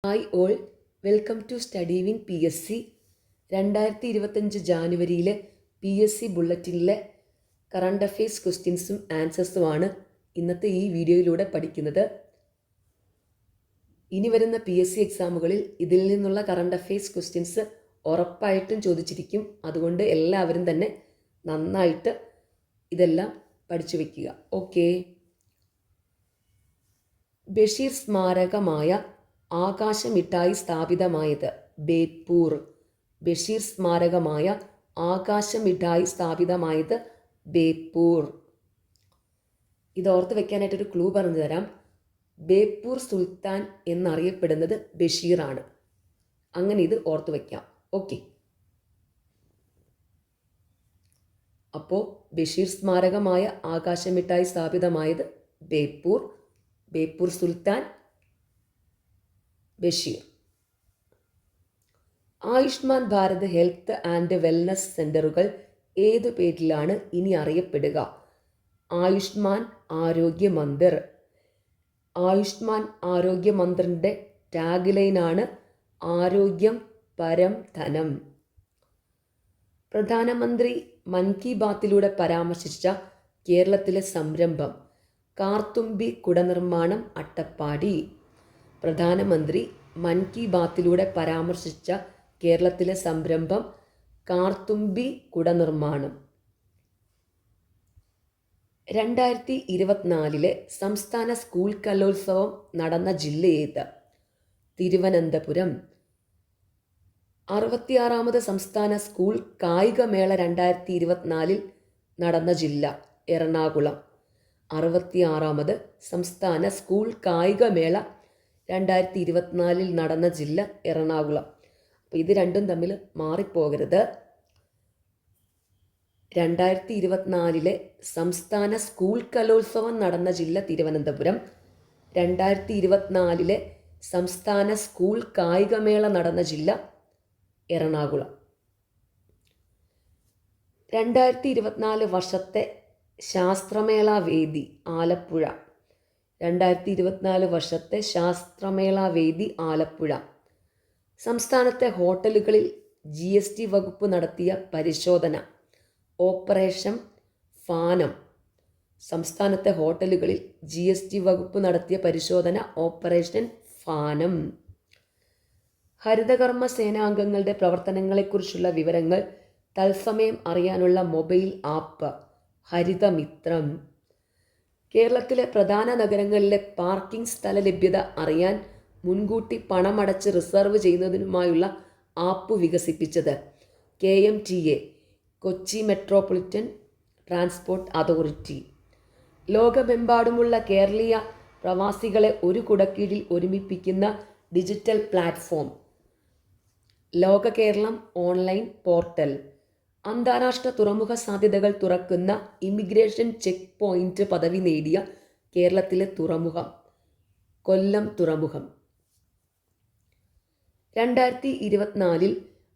Hi all, welcome to study win PSC. 2025 ജാനുവരിയിലെ PSC ബുള്ളറ്റിനിലെ current affairs ക്വസ്റ്റ്യൻസും ആൻസേഴ്സുമാണ് ഇന്നത്തെ ഈ വീഡിയോയിലൂടെ പഠിക്കുന്നത്. ഇനി വരുന്ന PSC എക്സാമുകളിൽ ഇതിൽ നിന്നുള്ള കറണ്ട് അഫെയർസ് ക്വസ്റ്റ്യൻസ് ഉറപ്പായിട്ടും ചോദിച്ചിരിക്കും. അതുകൊണ്ട് എല്ലാവരും തന്നെ നന്നായിട്ട് ഇതെല്ലാം പഠിച്ചു വയ്ക്കുക. ഓക്കെ. ബഷീർ സ്മാരകമായ ആകാശമിഠായി സ്ഥാപിതമായത് ബേപ്പൂർ. ബഷീർ സ്മാരകമായ ആകാശമിഠായി സ്ഥാപിതമായത് ബേപ്പൂർ. ഇത് ഓർത്ത് വെക്കാനായിട്ടൊരു ക്ലൂ പറഞ്ഞു തരാം. ബേപ്പൂർ സുൽത്താൻ എന്നറിയപ്പെടുന്നത് ബഷീറാണ്. അങ്ങനെ ഇത് ഓർത്ത് വയ്ക്കാം. ഓക്കെ. അപ്പോൾ ബഷീർ സ്മാരകമായ ആകാശമിഠായി സ്ഥാപിതമായത് Beypore. Beypore Sultan Basheer. Ayushman Bharat health and wellness സെൻ്ററുകൾ ഏതു പേരിലാണ് ഇനി അറിയപ്പെടുക? ആയുഷ്മാൻ ആരോഗ്യ മന്ദിർ. ആയുഷ്മാൻ ആരോഗ്യ മന്ദിറിൻ്റെ ടാഗ് ലൈനാണ് ആരോഗ്യം പരം ധനം. പ്രധാനമന്ത്രി മൻ കി ബാത്തിലൂടെ പരാമർശിച്ച കേരളത്തിലെ സംരംഭം കാർത്തുമ്പി കുടനിർമ്മാണം അട്ടപ്പാടി. പ്രധാനമന്ത്രി മൻ കി ബാത്തിലൂടെ പരാമർശിച്ച കേരളത്തിലെ സംരംഭം കാർത്തുമ്പി കുടനിർമ്മാണം. 2024 സംസ്ഥാന സ്കൂൾ കലോത്സവം നടന്ന ജില്ല ഏത്? തിരുവനന്തപുരം. 66ാമത് സംസ്ഥാന സ്കൂൾ കായികമേള 2024 നടന്ന ജില്ല എറണാകുളം. 66ാമത് സംസ്ഥാന സ്കൂൾ കായികമേള 2024 നടന്ന ജില്ല എറണാകുളം. അപ്പോൾ ഇത് രണ്ടും തമ്മിൽ മാറിപ്പോകരുത്. 2024 സംസ്ഥാന സ്കൂൾ കലോത്സവം നടന്ന ജില്ല തിരുവനന്തപുരം. 2024 സംസ്ഥാന സ്കൂൾ കായികമേള നടന്ന ജില്ല എറണാകുളം. 2024 വർഷത്തെ ശാസ്ത്രമേള വേദി ആലപ്പുഴ. 2024 വർഷത്തെ ശാസ്ത്രമേള വേദി ആലപ്പുഴ. സംസ്ഥാനത്തെ ഹോട്ടലുകളിൽ GST വകുപ്പ് നടത്തിയ പരിശോധന ഓപ്പറേഷൻ ഫാനം. സംസ്ഥാനത്തെ ഹോട്ടലുകളിൽ GST വകുപ്പ് നടത്തിയ പരിശോധന ഓപ്പറേഷൻ ഫാനം. ഹരിതകർമ്മ സേനാംഗങ്ങളുടെ പ്രവർത്തനങ്ങളെക്കുറിച്ചുള്ള വിവരങ്ങൾ തത്സമയം അറിയാനുള്ള മൊബൈൽ ആപ്പ് ഹരിതമിത്രം. കേരളത്തിലെ പ്രധാന നഗരങ്ങളിലെ പാർക്കിംഗ് സ്ഥല ലഭ്യത അറിയാൻ മുൻകൂട്ടി പണമടച്ച് റിസർവ് ചെയ്യുന്നതിനുമായുള്ള ആപ്പ് വികസിപ്പിച്ചത് KMTA Kochi metropolitan transport authority. ലോകമെമ്പാടുമുള്ള കേരളീയ പ്രവാസികളെ ഒരു കുടക്കീഴിൽ ഒരുമിപ്പിക്കുന്ന ഡിജിറ്റൽ പ്ലാറ്റ്ഫോം ലോക കേരളം ഓൺലൈൻ പോർട്ടൽ. അന്താരാഷ്ട്ര തുറമുഖ സാധ്യതകൾ തുറക്കുന്ന ഇമിഗ്രേഷൻ ചെക്ക് പോയിന്റ് പദവി നേടിയ കേരളത്തിലെ തുറമുഖം കൊല്ലം തുറമുഖം. 2024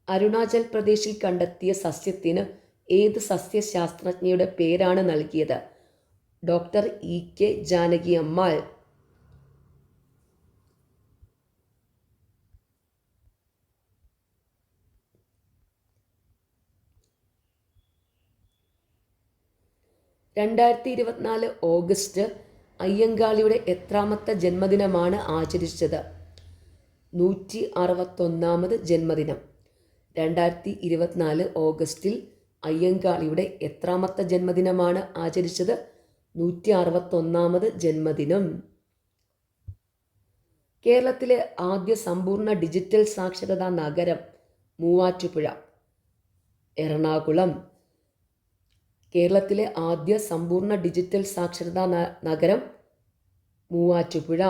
അരുണാചൽ പ്രദേശിൽ കണ്ടെത്തിയ സസ്യത്തിന് ഏത് സസ്യശാസ്ത്രജ്ഞയുടെ പേരാണ് നൽകിയത്? Doctor EK Janaki Ammal. August അയ്യങ്കാളിയുടെ എത്രാമത്തെ ജന്മദിനമാണ് ആചരിച്ചത്? 161ാമത് ജന്മദിനം. 2024 ഓഗസ്റ്റിൽ അയ്യങ്കാളിയുടെ എത്രാമത്തെ ജന്മദിനമാണ് ആചരിച്ചത്? 161ാമത് ജന്മദിനം. കേരളത്തിലെ ആദ്യ സമ്പൂർണ്ണ ഡിജിറ്റൽ സാക്ഷരതാ നഗരം മൂവാറ്റുപുഴ എറണാകുളം. കേരളത്തിലെ ആദ്യ സമ്പൂർണ്ണ ഡിജിറ്റൽ സാക്ഷരതാ നഗരം മൂവാറ്റുപുഴ.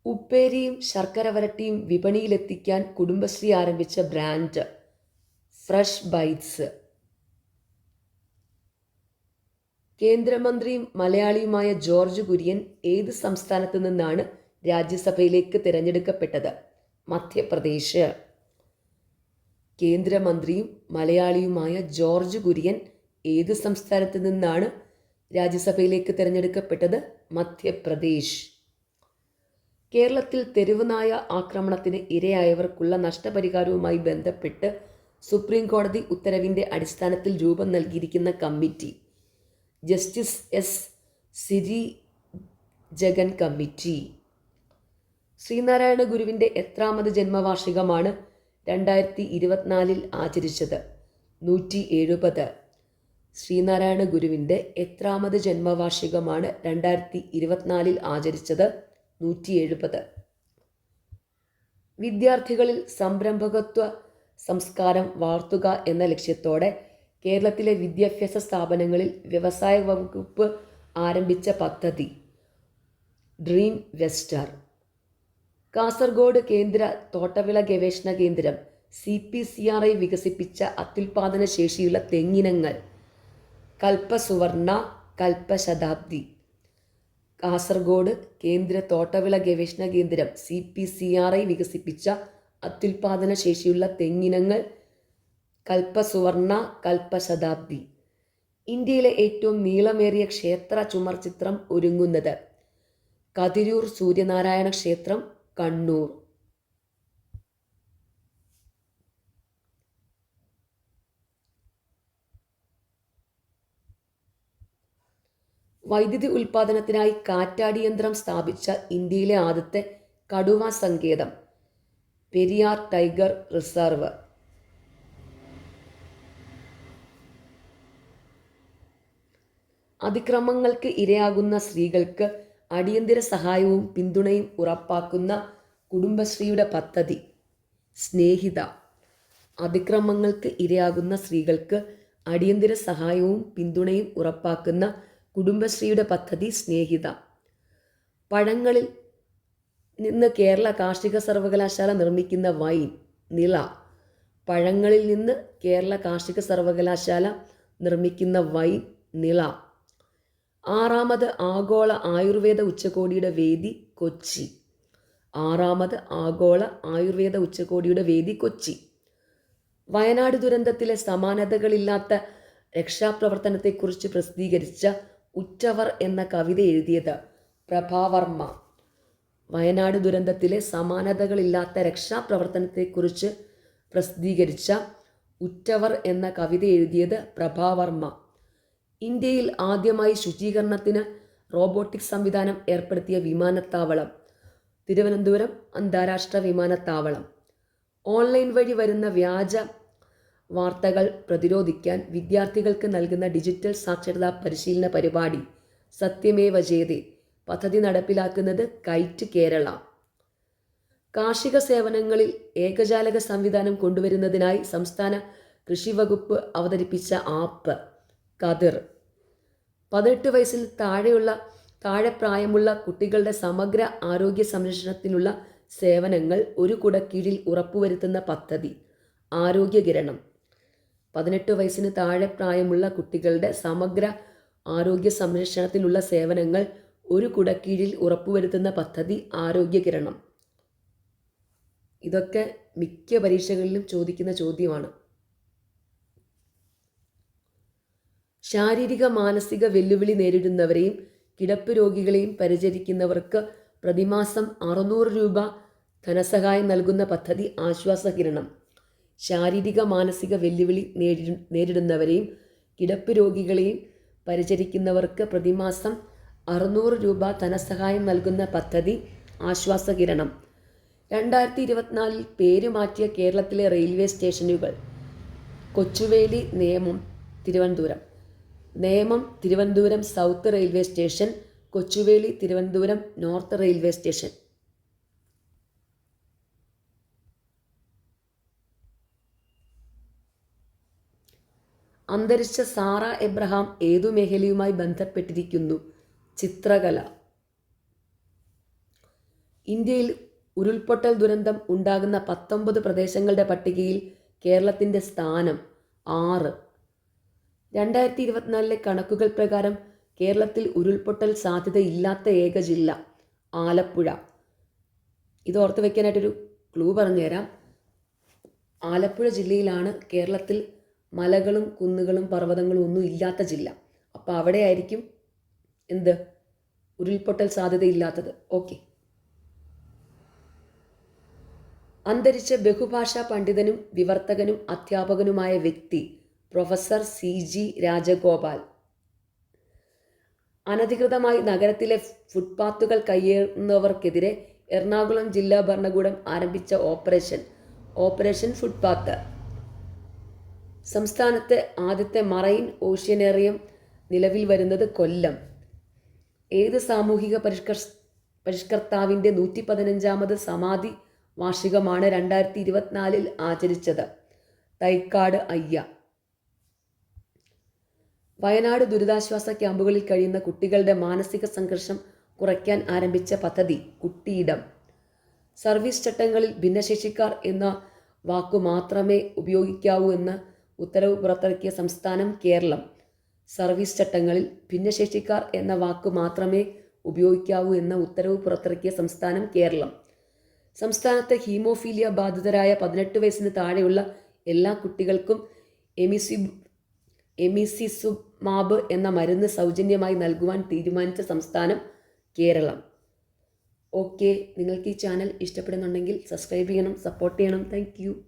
ഉപ്പേരിയും ശർക്കര വരട്ടിയും വിപണിയിലെത്തിക്കാൻ കുടുംബശ്രീ ആരംഭിച്ച ബ്രാൻഡ് ഫ്രഷ് ബൈറ്റ്സ്. കേന്ദ്രമന്ത്രിയും മലയാളിയുമായ ജോർജ് കുര്യൻ ഏത് സംസ്ഥാനത്തു നിന്നാണ് രാജ്യസഭയിലേക്ക് തിരഞ്ഞെടുക്കപ്പെട്ടത്? മധ്യപ്രദേശ്. കേന്ദ്രമന്ത്രിയും മലയാളിയുമായ ജോർജ് കുര്യൻ ഏത് സംസ്ഥാനത്തു നിന്നാണ് രാജ്യസഭയിലേക്ക് തിരഞ്ഞെടുക്കപ്പെട്ടത്? മധ്യപ്രദേശ്. കേരളത്തിൽ തെരുവുനായ ആക്രമണത്തിന് ഇരയായവർക്കുള്ള നഷ്ടപരിഹാരവുമായി ബന്ധപ്പെട്ട് സുപ്രീം കോടതി ഉത്തരവിൻ്റെ അടിസ്ഥാനത്തിൽ രൂപം നൽകിയിരിക്കുന്ന committee justice S Siri Jagan committee. Sreenarayana ഗുരുവിൻ്റെ എത്രാമത് ജന്മവാർഷികമാണ് 2024 ആചരിച്ചത്? 170. ശ്രീനാരായണ ഗുരുവിൻ്റെ എത്രാമത് ജന്മവാർഷികമാണ് 2024 ആചരിച്ചത്? 170. വിദ്യാർത്ഥികളിൽ സംരംഭകത്വ സംസ്കാരം വളർത്തുക എന്ന ലക്ഷ്യത്തോടെ കേരളത്തിലെ വിദ്യാഭ്യാസ സ്ഥാപനങ്ങളിൽ വ്യവസായ വകുപ്പ് ആരംഭിച്ച പദ്ധതി ഡ്രീം വെസ്റ്റർ. കാസർഗോഡ് കേന്ദ്ര തോട്ടവിള ഗവേഷണ കേന്ദ്രം CPCRI വികസിപ്പിച്ച അത്യുൽപാദന ശേഷിയുള്ള തെങ്ങിനങ്ങൾ കൽപ്പസുവർണ, കൽപ്പശതാബ്ദി. കാസർഗോഡ് കേന്ദ്ര തോട്ടവിള ഗവേഷണ കേന്ദ്രം CPCRI വികസിപ്പിച്ച അത്യുൽപാദന ശേഷിയുള്ള തെങ്ങിനങ്ങൾ കൽപ്പസുവർണ, കൽപ്പശതാബ്ദി. ഇന്ത്യയിലെ ഏറ്റവും നീളമേറിയ ക്ഷേത്ര ചുമർ ചിത്രം ഒരുങ്ങുന്നത് കതിരൂർ സൂര്യനാരായണ ക്ഷേത്രം, കണ്ണൂർ. വൈദ്യുതി ഉൽപാദനത്തിനായി കാറ്റാടി യന്ത്രം സ്ഥാപിച്ച ഇന്ത്യയിലെ ആദ്യത്തെ കടുവ സങ്കേതം പെരിയാർ ടൈഗർ റിസർവ്. അതിക്രമങ്ങൾക്ക് ഇരയാകുന്ന സ്ത്രീകൾക്ക് അടിയന്തര സഹായവും പിന്തുണയും ഉറപ്പാക്കുന്ന കുടുംബശ്രീയുടെ പദ്ധതി സ്നേഹിത. അതിക്രമങ്ങൾക്ക് ഇരയാകുന്ന സ്ത്രീകൾക്ക് അടിയന്തര സഹായവും പിന്തുണയും ഉറപ്പാക്കുന്ന കുടുംബശ്രീയുടെ പദ്ധതി സ്നേഹിത. പഴങ്ങളിൽ നിന്ന് കേരള കാർഷിക സർവകലാശാല നിർമ്മിക്കുന്ന വൈൻ നിള. പഴങ്ങളിൽ നിന്ന് കേരള കാർഷിക സർവകലാശാല നിർമ്മിക്കുന്ന വൈൻ നിള. 6ാമത് ആഗോള ആയുർവേദ ഉച്ചകോടിയുടെ വേദി കൊച്ചി. 6ാമത് ആഗോള ആയുർവേദ ഉച്ചകോടിയുടെ വേദി കൊച്ചി. വയനാട് ദുരന്തത്തിലെ സമാനതകളില്ലാത്ത രക്ഷാപ്രവർത്തനത്തെക്കുറിച്ച് പ്രസിദ്ധീകരിച്ച ഉറ്റവർ എന്ന കവിത എഴുതിയത് പ്രഭാവർമ്മ. വയനാട് ദുരന്തത്തിലെ സമാനതകളില്ലാത്ത രക്ഷാപ്രവർത്തനത്തെക്കുറിച്ച് പ്രസിദ്ധീകരിച്ച ഉറ്റവർ എന്ന കവിത എഴുതിയത് പ്രഭാവർമ്മ. ഇന്ത്യയിൽ ആദ്യമായി ശുചീകരണത്തിന് റോബോട്ടിക് സംവിധാനം ഏർപ്പെടുത്തിയ വിമാനത്താവളം തിരുവനന്തപുരം അന്താരാഷ്ട്ര വിമാനത്താവളം. ഓൺലൈൻ വഴി വരുന്ന വ്യാജ വാർത്തകൾ പ്രതിരോധിക്കാൻ വിദ്യാർത്ഥികൾക്ക് നൽകുന്ന ഡിജിറ്റൽ സാക്ഷരതാ പരിശീലന പരിപാടി സത്യമേവ ജയതേ പദ്ധതി നടപ്പിലാക്കുന്നത് കൈറ്റ് കേരള. കാർഷിക സേവനങ്ങളിൽ ഏകജാലക സംവിധാനം കൊണ്ടുവരുന്നതിനായി സംസ്ഥാന കൃഷി വകുപ്പ് അവതരിപ്പിച്ച ആപ്പ് കതിർ. 18 വയസ്സിന് താഴെ പ്രായമുള്ള കുട്ടികളുടെ സമഗ്ര ആരോഗ്യ സംരക്ഷണത്തിനുള്ള സേവനങ്ങൾ ഒരു കുടക്കീഴിൽ ഉറപ്പുവരുത്തുന്ന പദ്ധതി ആരോഗ്യകിരണം. 18 വയസ്സിന് താഴെ പ്രായമുള്ള കുട്ടികളുടെ സമഗ്ര ആരോഗ്യ സംരക്ഷണത്തിനുള്ള സേവനങ്ങൾ ഒരു കുടക്കീഴിൽ ഉറപ്പുവരുത്തുന്ന പദ്ധതി ആരോഗ്യകിരണം. ഇതൊക്കെ മിക്ക പരീക്ഷകളിലും ചോദിക്കുന്ന ചോദ്യമാണ്. ശാരീരിക മാനസിക വെല്ലുവിളി നേരിടുന്നവരെയും കിടപ്പ് രോഗികളെയും പരിചരിക്കുന്നവർക്ക് പ്രതിമാസം 600 രൂപ ധനസഹായം നൽകുന്ന പദ്ധതി ആശ്വാസകിരണം. ശാരീരിക മാനസിക വെല്ലുവിളി നേരിടുന്നവരെയും കിടപ്പ് രോഗികളെയും പരിചരിക്കുന്നവർക്ക് പ്രതിമാസം 600 രൂപ ധനസഹായം നൽകുന്ന പദ്ധതി ആശ്വാസകിരണം. 2024 പേര് മാറ്റിയ കേരളത്തിലെ റെയിൽവേ സ്റ്റേഷനുകൾ Kochuveli, Nemam, Thiruvananthapuram. Nemam Thiruvananthapuram south railway station, Kochuveli Thiruvananthapuram north railway station. അന്തരിച്ച സാറ എബ്രഹാം ഏതു മേഖലയുമായി ബന്ധപ്പെട്ടിരിക്കുന്നു? ചിത്രകല. ഇന്ത്യയിൽ ഉരുൾപൊട്ടൽ ദുരന്തം ഉണ്ടാകുന്ന 19 പ്രദേശങ്ങളുടെ പട്ടികയിൽ കേരളത്തിൻ്റെ സ്ഥാനം 6. 2024 കണക്കുകൾ പ്രകാരം കേരളത്തിൽ ഉരുൾപൊട്ടൽ സാധ്യതയില്ലാത്ത ഏക ജില്ല ആലപ്പുഴ. ഇത് ഓർത്ത് വയ്ക്കാനായിട്ടൊരു ക്ലൂ പറഞ്ഞുതരാം. ആലപ്പുഴ ജില്ലയിലാണ് കേരളത്തിൽ മലകളും കുന്നുകളും പർവ്വതങ്ങളും ഒന്നും ഇല്ലാത്ത ജില്ല. അപ്പോൾ അവിടെ ആയിരിക്കും ഉരുൾപൊട്ടൽ സാധ്യതയില്ലാത്തത്. ഓക്കെ. അന്തരിച്ച ബഹുഭാഷാ പണ്ഡിതനും വിവർത്തകനും അധ്യാപകനുമായ വ്യക്തി പ്രൊഫസർ CG രാജഗോപാൽ. അനധികൃതമായി നഗരത്തിലെ ഫുട്പാത്തുകൾ കയ്യേറുന്നവർക്കെതിരെ എറണാകുളം ജില്ലാ ഭരണകൂടം ആരംഭിച്ച ഓപ്പറേഷൻ ഫുട്പാത്ത്. സംസ്ഥാനത്തെ ആദ്യത്തെ മറൈൻ ഓഷ്യനേറിയം നിലവിൽ വരുന്നത് കൊല്ലം. ഏത് സാമൂഹിക പരിഷ്കർത്താവിൻ്റെ 115ാമത് സമാധി വാർഷികമാണ് 2024 ആചരിച്ചത്? തൈക്കാട് അയ്യ. വയനാട് ദുരിതാശ്വാസ ക്യാമ്പുകളിൽ കഴിയുന്ന കുട്ടികളുടെ മാനസിക സംഘർഷം കുറയ്ക്കാൻ ആരംഭിച്ച പദ്ധതി കുട്ടിയിടം. സർവീസ് ചട്ടങ്ങളിൽ ഭിന്നശേഷിക്കാർ എന്ന വാക്കു മാത്രമേ ഉപയോഗിക്കാവൂ എന്ന് ഉത്തരവ് പുറത്തിറക്കിയ സംസ്ഥാനം കേരളം. സർവീസ് ചട്ടങ്ങളിൽ ഭിന്നശേഷിക്കാർ എന്ന വാക്കു മാത്രമേ ഉപയോഗിക്കാവൂ എന്ന ഉത്തരവ് പുറത്തിറക്കിയ സംസ്ഥാനം കേരളം. സംസ്ഥാനത്തെ ഹീമോഫീലിയ ബാധിതരായ 18 വയസ്സിന് താഴെയുള്ള എല്ലാ കുട്ടികൾക്കും എമിസിസുമാബ് എന്ന മരുന്ന് സൗജന്യമായി നൽകുവാൻ തീരുമാനിച്ച സംസ്ഥാനം കേരളം. ഓക്കെ, നിങ്ങൾക്ക് ഈ ചാനൽ ഇഷ്ടപ്പെടുന്നുണ്ടെങ്കിൽ സബ്സ്ക്രൈബ് ചെയ്യണം, സപ്പോർട്ട് ചെയ്യണം. താങ്ക്